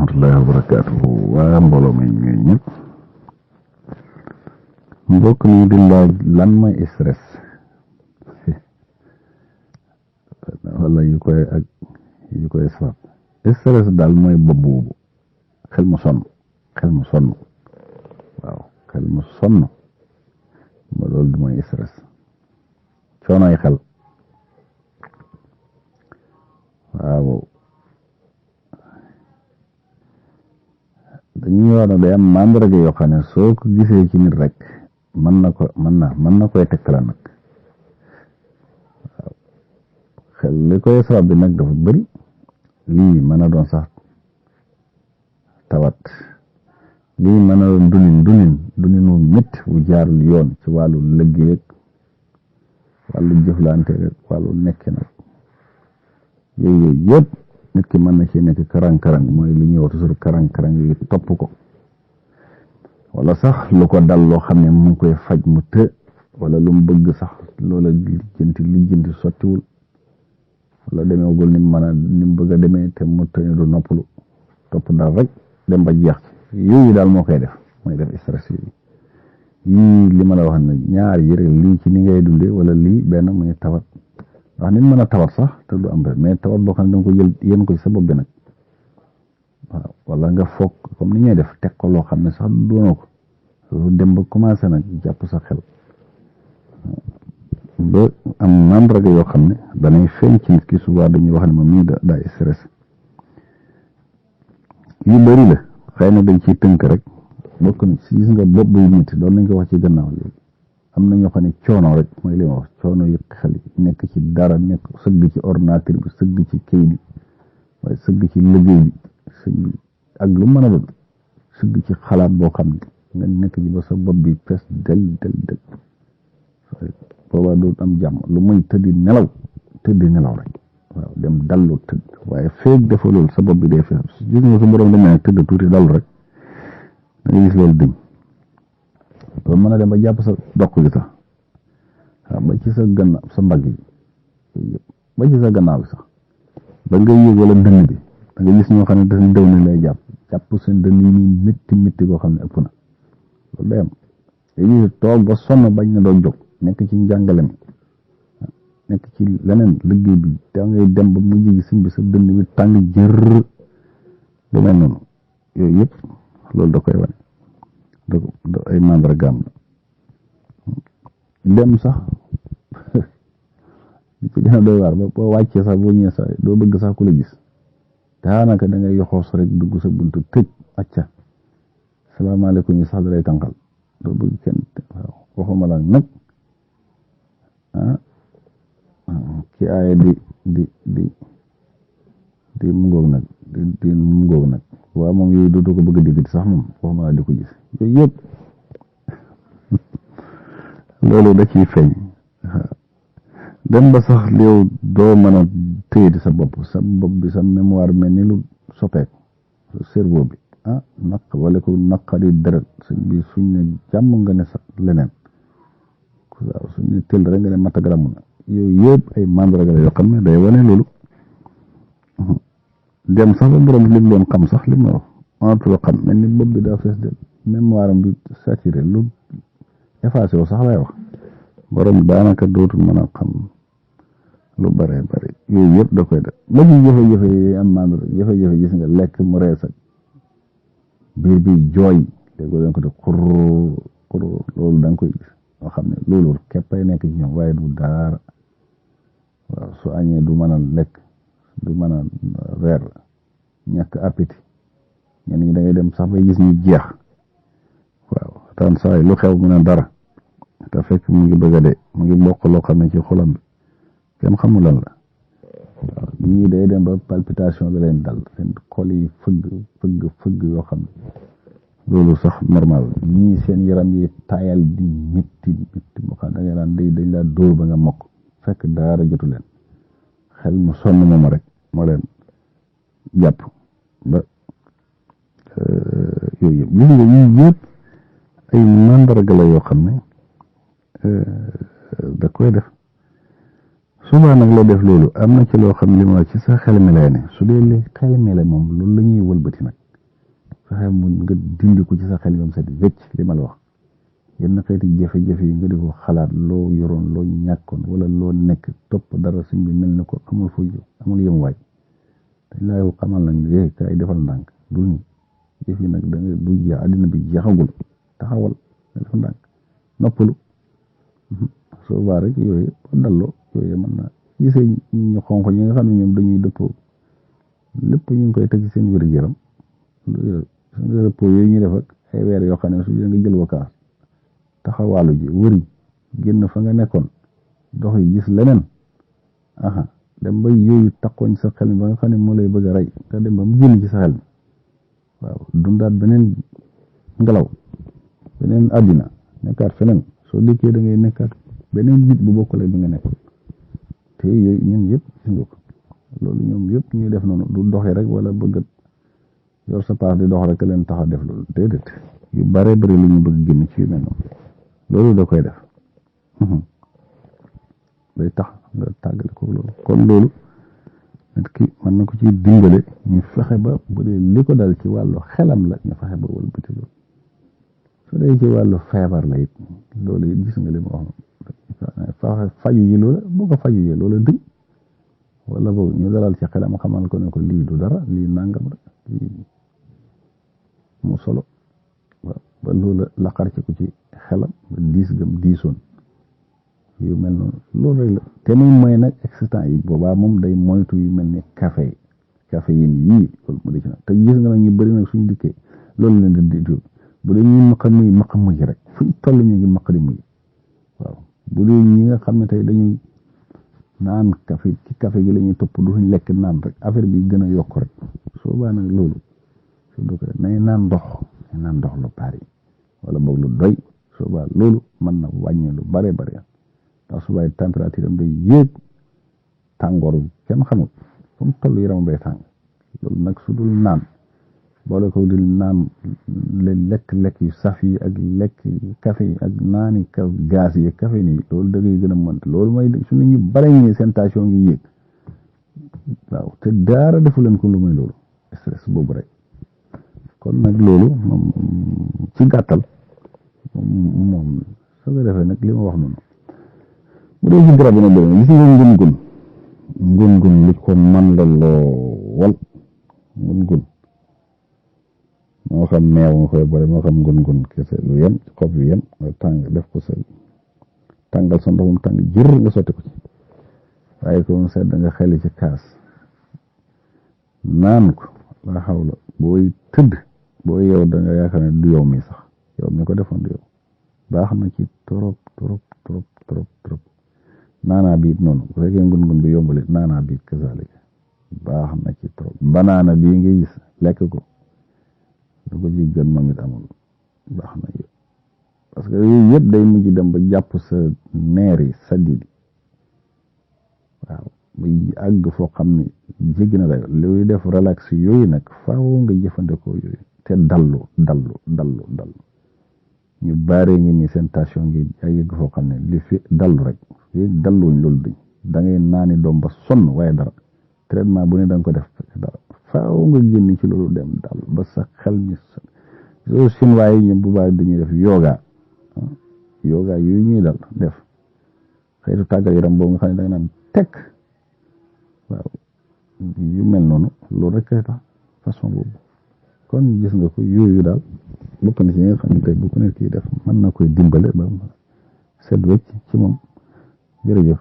rahmatullahi wa barakaatuhu waa mbooloo mi ñooy ñëpp mbokk mi di laaj lan mooy stress wala yu koy sabab stress daal mooy bopp boobu xel mu sonn waaw xel mu sonn ba loolu du mooy stress coonoy xel waaw dañuy wax ne day am mandarga yoo xam ne soo ko gisee ci nit rek mën na koy tekkala nag waaw xel li koy sabab bi nag dafa bëri lii mën a doon sax tawat lii mën a doon duninu métti bu jaarul yoon ci wàllu liggéey wàllu jëflante wàllu nekki nag yooyu yëpp nit ki mën na ci nekk karang-karang mooy li ñuy wax toujours karang-karang yi topp ko wala sax lu ko dal loo xam ne mu ngi koy faj mu të wala lu mu bëgg sax loola lijjanti sottiwul wala demeewul ni mu bëgg a demee te mu të du noppalu topp dal rek dem ba jeex yooyu daal moo koy def mooy def stress yii li ma la wax ne ñaar yi rek lii ci ni ngay dundee wala lii benn muy tawat wax nit mën a tawat sax te du am rek mais tawat boo xam ne danga ko jël yéen ko ci sa bopp bi nag waaw wala nga foog comme ni ñuy def teg ko loo xam ne sax doonoo ko dem ba commencé nag jàpp sa xel ba am mandarga yoo xam ne danay feeñ ci nit ki souvent dañuy wax ne moom mii daa stress yu bëri la xëy na dañ ciy tënk rek bokk na ci gis nga bopp buy nit doon nañ ko wax ci gannaaw léegi am na ñoo xam ne coono rek mooy li ma wax coono yu xel nekk ci dara nekk sëgg ci ordinateur bi sëgg ci kayit bi waaye sëgg ci liggéey bi sëgg ak lu mën a doon sëgg ci xalaat boo xam ne nga nekk ci ba sa bopp bi fees del boobaa doo am jàmm lu muy tëddi nelaw rek waaw dem dallu tëdd waaye feeg dafa loolu sa bopp bi day fees gis nga su borom demee nag tëdd tuuti dallu rek da ngay gis loolu dëñ loolu mën a dem ba jàpp sa doq gi sax waaw ba ci sa gannaaw sa mbagg yi ba ci sa gannaaw bi sax ba nga yëg wala dënn bi da nga gis ñoo xam ne dafa daw ni lay jàpp seen dënn yi muy métti koo xam ne ëpp na loolu day am léegi toog ba sonn bañ na doo jóg nekk ci njàngale mi nekk ci leneen liggéey bi da ngay dem ba mujj gi sëñ bi sa dënn bi tàng jër lu mel noonu yooyu yëpp loolu da koy wane da ay mandargaam dem sax li ci gën a doy waar ba boo wàccee sax boo ñëwee sax doo bëgg sax ku la gis daanaka da ngay yoxoos rek dugg sa buntu tëj acca salaamaaleykum yi sax da lay tànqal doo bëgg kenn waaw waxuma la nag ki aaye di mu ngoog nag di mu ngoog nag waaw moom yooyu dootu ko bëgg a dégg sax moom waxuma la di ko gis yooyu yëpp loolu da ciy feeñ dem ba sax yow doo mën a téye sa bopp bi sa mémoire mel ni lu soppeeku cerveau bi wala ko naqari deret bi suñ ne jàmm nga ne sax leneen waaw suñ ne tël rek nga ne matagaramu na yooyu yëpp ay mandarga la yoo xam ne day wane loolu dem sax ba borom li mu doon xam sax li ma wax mënatul xam mel ni bopp bi daa fees del mémoire am bi saturé lu effacé wu sax lay wax borom daanaka dootul mën a xam lu bare bari yooyu yëpp da koy def ba ci jafe-jafe yi am mandarga jafe-jafe gis nga lekk mu rees ak biir bi jooy léegi da nga ko def xur loolu da nga koy gis nga xam ne loolu képpay nekk ci ñoom waaye du dara waaw su añee du mën a lekk du mën a reer ñàkk appétit ñenn ñi da ngay dem sax bay gis ñu jeex waaw tan saa lu xew mu ne dara te fekk mu ngi bëgg a dee mu ngi bokk loo xam ne ci xolam bi kenn xamul lan la waaw ñii day dem ba palpitation da leen dal seen xol yi fëgg yoo xam ne loolu sax normal ñii seen yaram yi tayal di métti moo xam da ngay naan dañ laa dóor ba nga mokk fekk dara jotu leen xel mu sonn moom rek moo leen jàpp ba yooyu yëpp gis nga yii yëpp ay mandarga la yoo xam ne da koy def souvent nag la def loolu am na ci loo xam ne li ma ci sa xel mi lay ne su dee li xel mi la moom loolu la ñuy wëlbati nag fexe mu nga dindi ko ci sa xel yom set wecc li ma la wax yenn xeeti jafe-jafe yi nga di ko xalaat loo yoroon loo ñàkkoon wala loo nekk topp dara suñ bi mel ni ko amul fu amul yem waay dañ laa yow xamal nañ kaay defal ndànk du ni jëf yi nag da nga du jeex àddina bi jeexagul taxawal nga def ndànk noppalu soo baa rek yooyu dalloo yooyu mën naa gisee ñu xonq ñi nga xam ne ñoom dañuy dëppoo lépp ñu ngi koy teg ci seen wér-gu-yaram repos yooyu ñuy def ak ay weer yoo xam ne su nga jël vacances taxawaalu ji wëri génn fa nga nekkoon dox yi gis leneen dem ba yooyu taxoñ sa xel mi ba nga xam ne moo lay bëgg a rey nga dem ba mu génn ci sa xel mi waaw dundaat beneen ngelaw beneen àddina nekkaat feneen soo dikkee da ngay nekkaat beneen nit bu bokkule bi nga nekk te yooyu ñun yëpp gis nga ko loolu ñoom yëpp ñuy def noonu du doxee rek wala bëgg yor sa paas di dox rek leen tax a def loolu déedéet yu bare bëri lu ñu bëgg génn ci yu mel noonu loolu da koy def day tax nga tàggale ko loolu kon loolu nit ki mën na ko ci dimbale ñu fexe ba bu dee li ko dal ci wàllu xelam la ñu fexe ba wëlbati loolu su dee ci wàllu feebar la it loolu it gis nga li ma wax faju ji loola boo ko faju ji loola dëñ wala boobu ñu dalal ci xelam xamal ko ne ko lii du dara lii nangam rek lii mu solo waaw ba loola laqar ci ko ci xelam ba diis gëm diisoon yu mel noonu loolu rek la te muy mooy nag excitant yi boobaa moom day moytu yu mel ni caféine yii loolu mu di ci nag te gis nga nag ñu bëri nag suñu dikkee loolu leen di bu dee ñuy maq mujj rek fuñ toll ñu ngi maq di mujj waaw bu dee ñi nga xam ne tey dañuy naan café ci café gi la ñuy topp duñ lekk naan rek affaire bi gën a yokk rek soo baa nag loolu su do ko nay naan ndox lu bari wala boog lu doy soo baa loolu mën na wàññi lu bare bare ndax su baay température am day yéeg tàngoor kenn xamul fu mu toll yaram bay tàng loolu nag su dul naan boole ko dil naan lekk yu saf yi ak lekk café yi ak naani gaz yi café nii loolu da ngay gën a mënt loolu mooy su nit ñu bare ñi seen tension ngi yéeg waaw te daara defu leen ko lu muy loolu stress boobu rek kon nag loolu moom ci gàttal moom soo ko defee nag li ma wax noonu bu dee ci garab yi nag dé gis nga ngun li ko man la lool ngun moo xam meew nga koy boole moo xam ngun kese lu yem xob yu yem nga tàng def ko sa tàngal sa ndoxum tàng jër nga sotti ko ci waaye ko mu sedd nga xeli ci kaas naan ko la xaw la booy tëdd booy yow da nga yaakaar ne du yow mi sax yow mi ko defoon du yow baax na ci trop naanaa biit noonu bu fekkee ngun bi yombale naanaa biit kasaalika baax na ci trop banaana bii nga gis lekk ko lu ko ci gën moom it amul baax na yëpp parce que yooyu yëpp day mujj dem ba jàpp sa neer yi saddi waaw ba àgg foo xam ne jéggi na dayo luy def relax yooyu nag faaw nga jëfandikoo yooyu te dallu ñu baaree ngi ni seen tension ngi yëgg foo xam ne li fi dallu rek fi dalluñ loolu duñ da ngay naani doom ba sonn waaye dara traitement bu ne da nga ko def dara faaw nga génn ci loolu dem dal ba sa xel mi soo chinois yi ñoom bu baax dañuy def yoga yooyu ñuy dal def xëytu tàggat yaram boobu nga xam ne da nga naan tekk waaw yu mel noonu loolu rek kay tax façon boobu kon gis nga ko yooyu daal bokk na ci ñi nga xam ne tey bu ko nekk kii def mën na koy dimbale ba set wecc ci moom jërëjëf